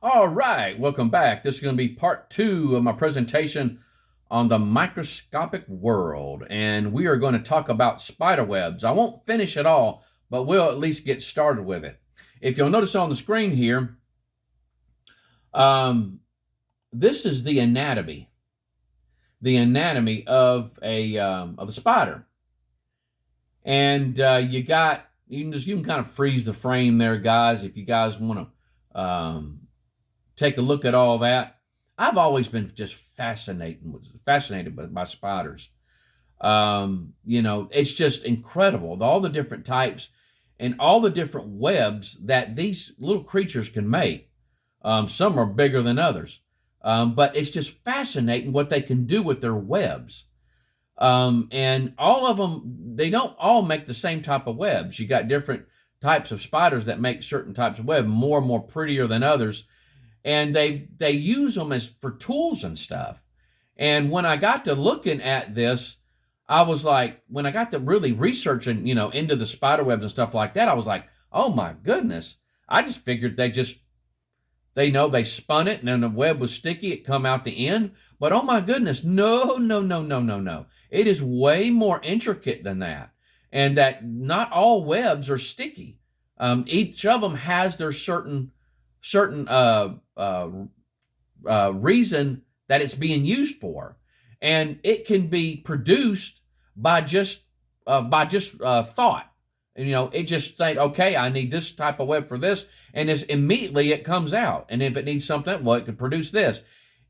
All right, welcome back. This is going to be part two of my presentation on the microscopic world, and we are going to talk about spiderwebs. I won't finish it all, but we'll at least get started with it. If you'll notice on the screen here, this is the anatomy of a spider, and you can kind of freeze the frame there, guys, if you guys want to take a look at all that. I've always been just fascinated by spiders. It's just incredible, all the different types and all the different webs that these little creatures can make. Some are bigger than others, but it's just fascinating what they can do with their webs. And all of them, they don't all make the same type of webs. You got different types of spiders that make certain types of web more and more prettier than others. And they use them as for tools and stuff. And when I got to looking at this, I was like, when I got to really researching, into the spider webs and stuff like that, I was like, oh my goodness. I just figured they spun it and then the web was sticky, it come out the end. But oh my goodness, no. It is way more intricate than that. And that not all webs are sticky. Each of them has their certain reason that it's being used for, and it can be produced by just thought. It just say, okay, I need this type of web for this, and immediately it comes out. And if it needs something, well, it can produce this,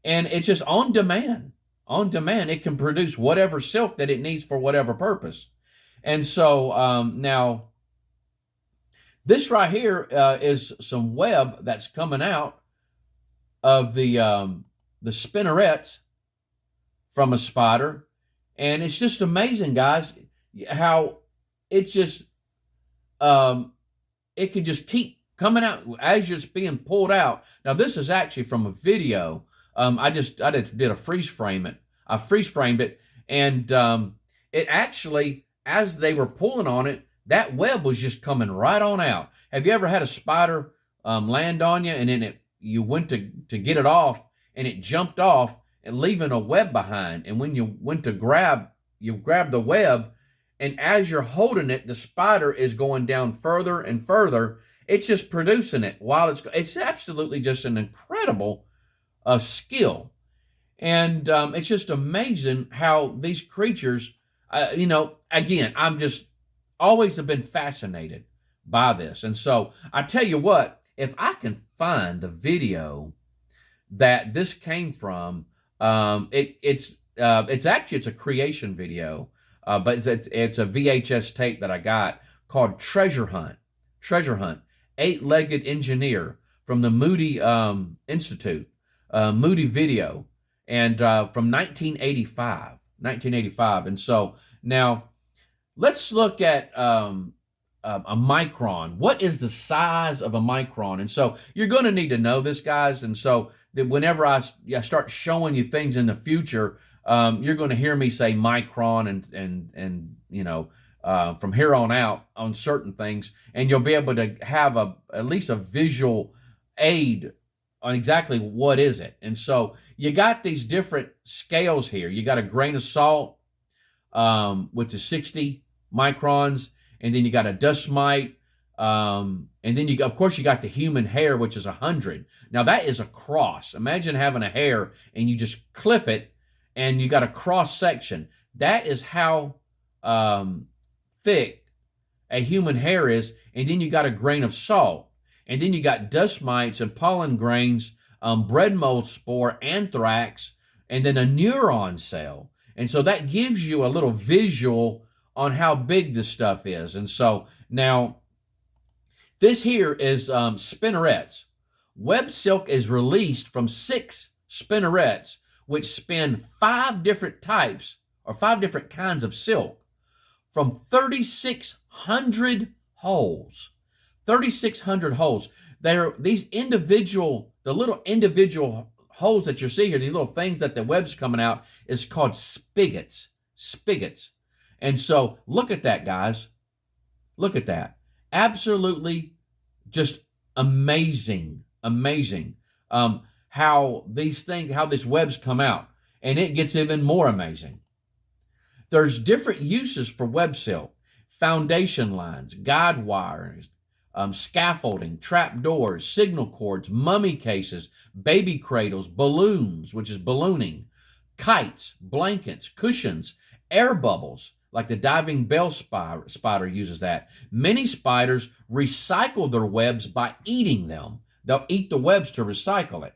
and it's just on demand. On demand, it can produce whatever silk that it needs for whatever purpose. And so now, this right here is some web that's coming out of the spinnerets from a spider, and it's just amazing, guys, how it just it can just keep coming out as it's being pulled out. Now, this is actually from a video. I did a freeze frame it. I freeze framed it, and it actually, as they were pulling on it, that web was just coming right on out. Have you ever had a spider land on you, and then you went to get it off, and it jumped off, and leaving a web behind? And when you went to grab the web, and as you're holding it, the spider is going down further and further. It's just producing it while it's absolutely just an incredible skill. And it's just amazing how these creatures, again, I'm just always have been fascinated by this. And so I tell you what, if I can find the video that this came from, it's a creation video, but it's a VHS tape that I got called Treasure Hunt, Eight-Legged Engineer, from the Moody Institute, Moody Video, and from 1985. And so now, let's look at a micron. What is the size of a micron? And so you're going to need to know this, guys. And so that whenever I start showing you things in the future, you're going to hear me say micron and from here on out on certain things, and you'll be able to have at least a visual aid on exactly what is it. And so you got these different scales here. You got a grain of salt, which is 60 microns, and then you got a dust mite, and then of course you got the human hair, which is 100. Now that is a cross. Imagine having a hair and you just clip it, and you got a cross section. That is how thick a human hair is. And then you got a grain of salt, and then you got dust mites and pollen grains, bread mold spore, anthrax, and then a neuron cell. And so that gives you a little visual on how big this stuff is. And so now, this here is spinnerets. Web silk is released from 6 spinnerets, which spin 5 different types or 5 different kinds of silk from 3,600 holes. 3,600 holes. The little individual holes that you see here, these little things that the web's coming out, is called spigots. And so look at that, guys. Look at that. Absolutely just amazing. how these webs come out. And it gets even more amazing. There's different uses for web silk: foundation lines, guide wires, scaffolding, trap doors, signal cords, mummy cases, baby cradles, balloons, which is ballooning, kites, blankets, cushions, air bubbles, like the diving bell spider uses that. Many spiders recycle their webs by eating them. They'll eat the webs to recycle it.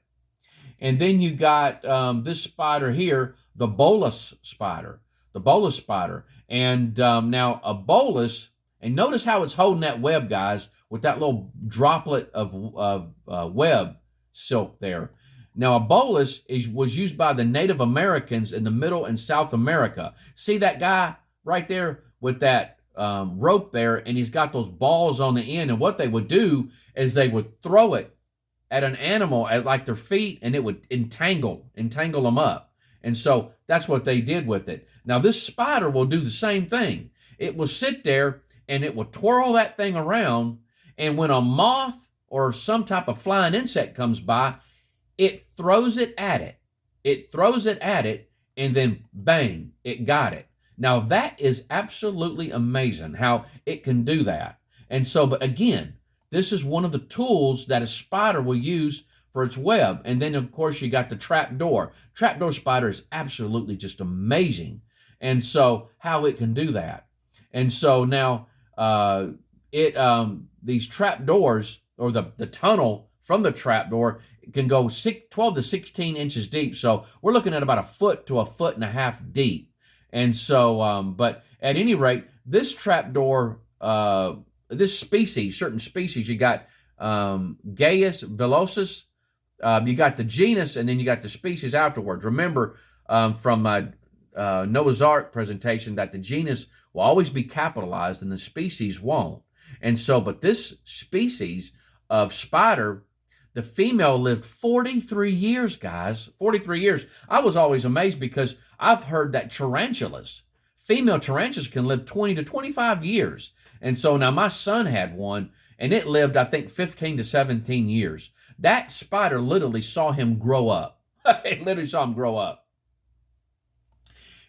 And then you got this spider here, the bolus spider. The bolus spider. And now a bolus, and notice how it's holding that web, guys, with that little droplet of web silk there. Now, a bolus was used by the Native Americans in the Middle and South America. See that guy right there with that rope there, and he's got those balls on the end. And what they would do is they would throw it at an animal at like their feet, and it would entangle them up. And so that's what they did with it. Now, this spider will do the same thing. It will sit there and it will twirl that thing around, and when a moth or some type of flying insect comes by, it throws it at it. It throws it at it, and then bang, it got it. Now, that is absolutely amazing how it can do that. And so, but again, this is one of the tools that a spider will use for its web. And then, of course, you got the trapdoor. Trapdoor spider is absolutely just amazing. And so, how it can do that. And so now, these trapdoors, or the tunnel from the trapdoor, can go 12 to 16 inches deep. So we're looking at about a foot to a foot and a half deep. And so, but at any rate, this trapdoor, this species, certain species, you got Gaius velocis, you got the genus, and then you got the species afterwards. Remember from my Noah's Ark presentation that the genus will always be capitalized and the species won't. And so, but this species of spider, the female lived 43 years, guys. 43 years. I was always amazed because I've heard that female tarantulas can live 20 to 25 years. And so now my son had one, and it lived, I think, 15 to 17 years. That spider literally saw him grow up. It literally saw him grow up.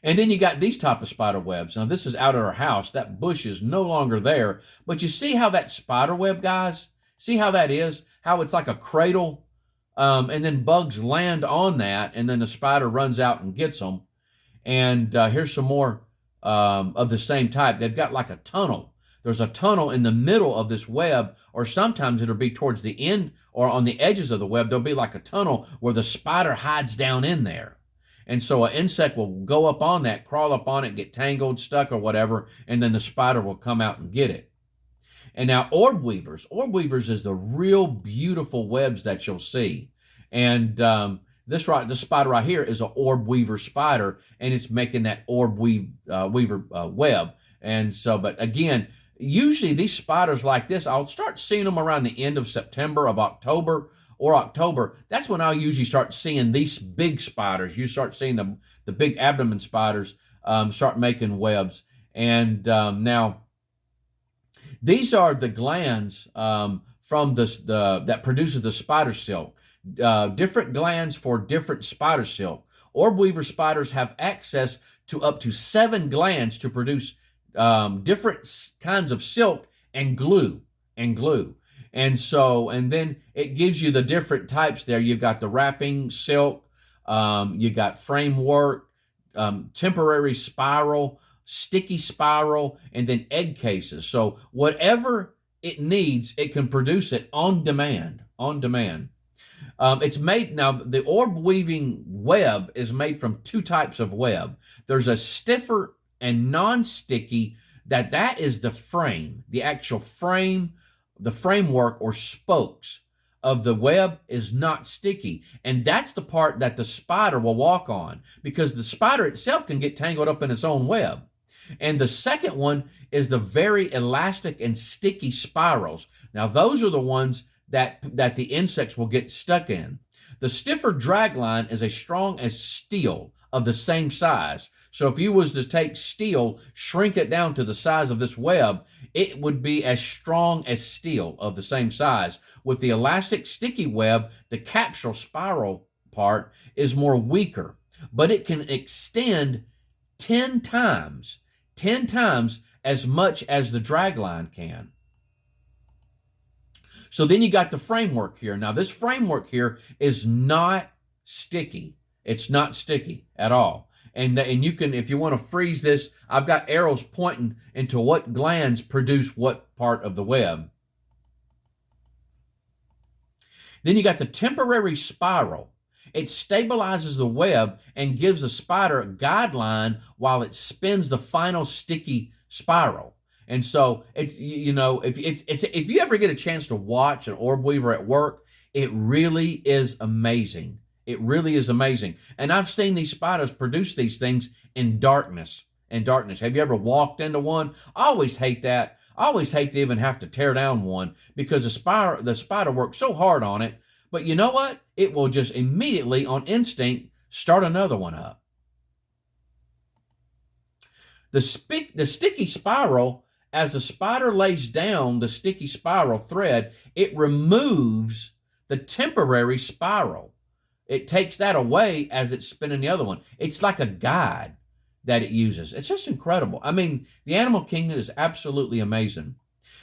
And then you got these type of spider webs. Now, this is out at our house. That bush is no longer there. But you see how that spider web, guys? See how that is? How it's like a cradle, and then bugs land on that, and then the spider runs out and gets them. And here's some more of the same type. They've got like a tunnel. There's a tunnel in the middle of this web, or sometimes it'll be towards the end or on the edges of the web. There'll be like a tunnel where the spider hides down in there. And so an insect will go up on that, crawl up on it, get tangled, stuck, or whatever, and then the spider will come out and get it. And now orb weavers. Orb weavers is the real beautiful webs that you'll see. And this spider right here is an orb weaver spider, and it's making that orb weaver web. And so, but again, usually these spiders like this, I'll start seeing them around the end of September, of October. That's when I'll usually start seeing these big spiders. You start seeing the big abdomen spiders start making webs. And now, these are the glands from that produces the spider silk. Different glands for different spider silk. Orb weaver spiders have access to up to 7 glands to produce different kinds of silk and glue. And so, and then it gives you the different types there. You've got the wrapping silk, you got framework, temporary spiral, sticky spiral, and then egg cases. So whatever it needs, it can produce it on demand. It's made, now the orb weaving web is made from 2 types of web. There's a stiffer and non-sticky, that is the frame, the actual frame, the framework or spokes of the web is not sticky. And that's the part that the spider will walk on, because the spider itself can get tangled up in its own web. And the second one is the very elastic and sticky spirals. Now, those are the ones that the insects will get stuck in. The stiffer drag line is as strong as steel, of the same size. So if you was to take steel, shrink it down to the size of this web, it would be as strong as steel of the same size. With the elastic sticky web, the capsule spiral part is more weaker, but it can extend 10 times, 10 times as much as the dragline can. So then you got the framework here. Now this framework here is not sticky. It's not sticky at all. And you can, if you want to freeze this, I've got arrows pointing into what glands produce what part of the web. Then you got the temporary spiral. It stabilizes the web and gives the spider a guideline while it spins the final sticky spiral. And so it's, you know, if you ever get a chance to watch an orb weaver at work, it really is amazing. It really is amazing. And I've seen these spiders produce these things in darkness. In darkness. Have you ever walked into one? I always hate that. I always hate to even have to tear down one because the spider works so hard on it. But you know what? It will just immediately, on instinct, start another one up. The sticky spiral, as the spider lays down the sticky spiral thread, it removes the temporary spiral. It takes that away as it's spinning the other one. It's like a guide that it uses. It's just incredible. I mean, the animal kingdom is absolutely amazing.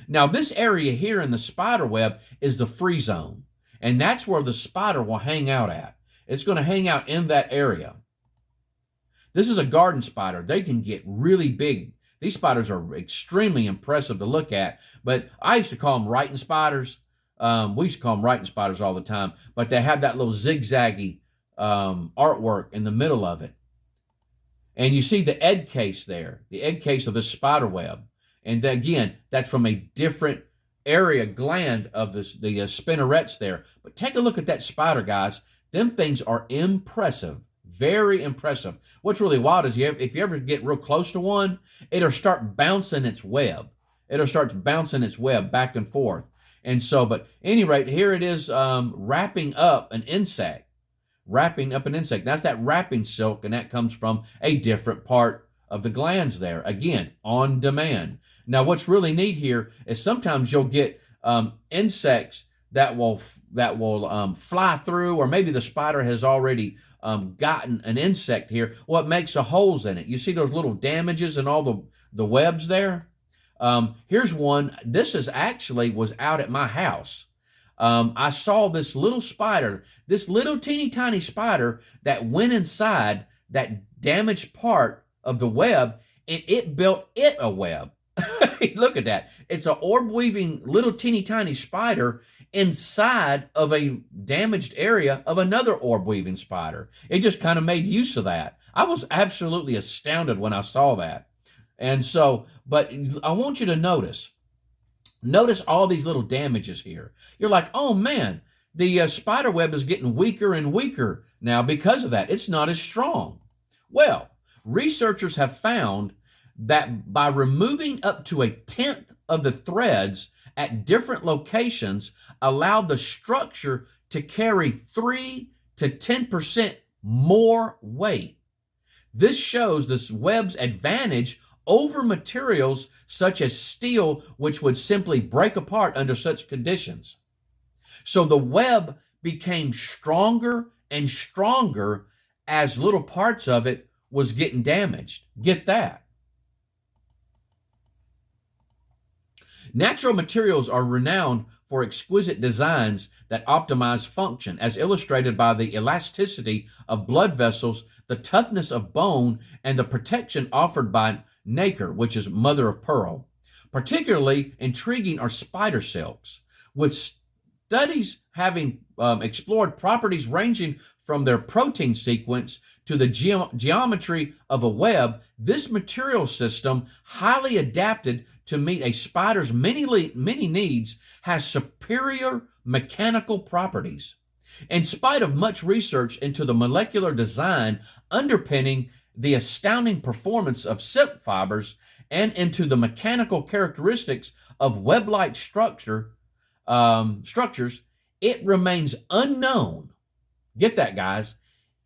Now, this area here in the spider web is the free zone, and that's where the spider will hang out at. It's going to hang out in that area. This is a garden spider. They can get really big. These spiders are extremely impressive to look at, but I used to call them writing spiders. We used to call them writing spiders all the time, but they have that little zigzaggy artwork in the middle of it. And you see the egg case there, the egg case of the spider web. And again, that's from a different area gland of the spinnerets there. But take a look at that spider, guys. Them things are impressive, very impressive. What's really wild is if you ever get real close to one, it'll start bouncing its web. It'll start bouncing its web back and forth. And so, but at any rate, here it is wrapping up an insect. Wrapping up an insect. That's that wrapping silk, and that comes from a different part of the glands there. Again, on demand. Now, what's really neat here is sometimes you'll get insects that will fly through, or maybe the spider has already gotten an insect here. Well, it makes the holes in it. You see those little damages in all the webs there? Here's one. This was out at my house. I saw this little spider, this little teeny tiny spider that went inside that damaged part of the web, and it built it a web. Look at that. It's an orb weaving little teeny tiny spider inside of a damaged area of another orb weaving spider. It just kind of made use of that. I was absolutely astounded when I saw that. And so, but I want you to notice all these little damages here. You're like, oh man, the spider web is getting weaker and weaker now because of that. It's not as strong. Well, researchers have found that by removing up to 1/10 of the threads at different locations allowed the structure to carry 3 to 10% more weight. This shows this web's advantage over materials such as steel, which would simply break apart under such conditions. So the web became stronger and stronger as little parts of it was getting damaged. Get that. Natural materials are renowned for exquisite designs that optimize function, as illustrated by the elasticity of blood vessels, the toughness of bone, and the protection offered by nacre, which is mother of pearl. Particularly intriguing are spider silks, with studies having explored properties ranging from their protein sequence to the geometry of a web. This material system, highly adapted to meet a spider's many needs, has superior mechanical properties. In spite of much research into the molecular design underpinning the astounding performance of silk fibers and into the mechanical characteristics of web-like structures, it remains unknown. Get that, guys.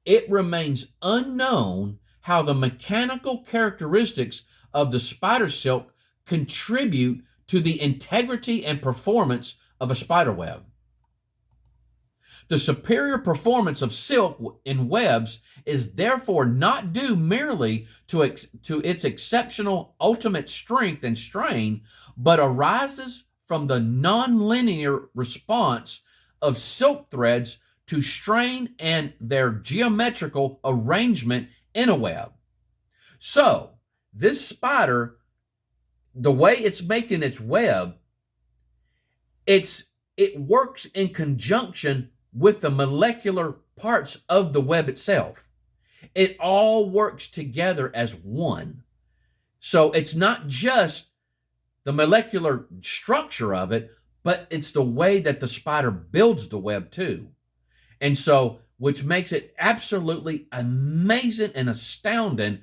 it remains unknown how the mechanical characteristics of the spider silk contribute to the integrity and performance of a spider web. The superior performance of silk in webs is therefore not due merely to its exceptional ultimate strength and strain, but arises from the nonlinear response of silk threads to strain and their geometrical arrangement in a web. So, this spider, the way it's making its web, it works in conjunction with the molecular parts of the web itself. It all works together as one. So it's not just the molecular structure of it, but it's the way that the spider builds the web too. And so, which makes it absolutely amazing and astounding.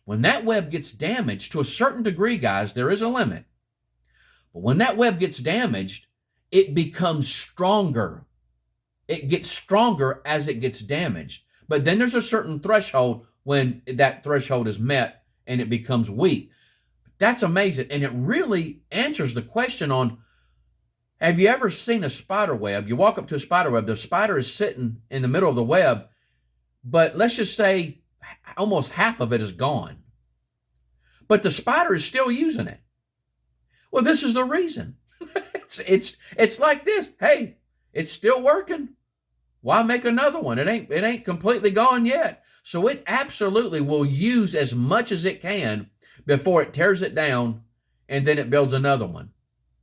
When that web gets damaged, to a certain degree, guys, there is a limit. But when that web gets damaged, it becomes stronger. It gets stronger as it gets damaged. But then there's a certain threshold when that threshold is met and it becomes weak. That's amazing. And it really answers the question on, have you ever seen a spider web? You walk up to a spider web, the spider is sitting in the middle of the web, but let's just say almost half of it is gone. But the spider is still using it. Well, this is the reason. It's like this. Hey, it's still working. Why make another one? It ain't completely gone yet. So it absolutely will use as much as it can before it tears it down, and then it builds another one.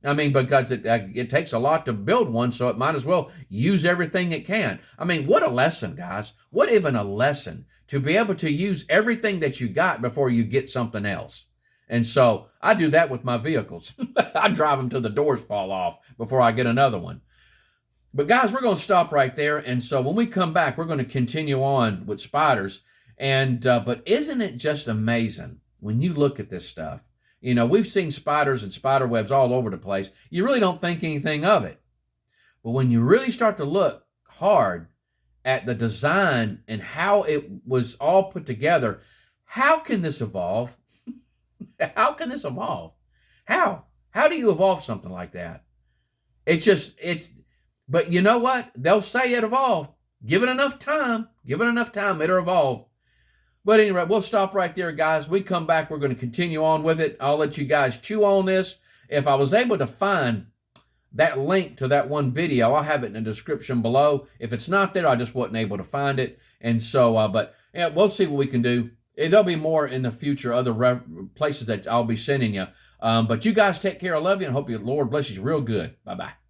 I mean, because it takes a lot to build one, so it might as well use everything it can. I mean, what a lesson, guys. What even a lesson to be able to use everything that you got before you get something else. And so I do that with my vehicles. I drive them till the doors fall off before I get another one. But guys, we're going to stop right there. And so when we come back, we're going to continue on with spiders. And but isn't it just amazing when you look at this stuff? You know, we've seen spiders and spider webs all over the place. You really don't think anything of it. But when you really start to look hard at the design and how it was all put together, how can this evolve? How can this evolve? How? How do you evolve something like that? But you know what? They'll say it evolved. Give it enough time, it'll evolve. But anyway, we'll stop right there, guys. We come back, we're going to continue on with it. I'll let you guys chew on this. If I was able to find that link to that one video, I'll have it in the description below. If it's not there, I just wasn't able to find it. And so, but yeah, we'll see what we can do. There'll be more in the future, other places that I'll be sending you. But you guys take care. I love you and hope the Lord bless you real good. Bye-bye.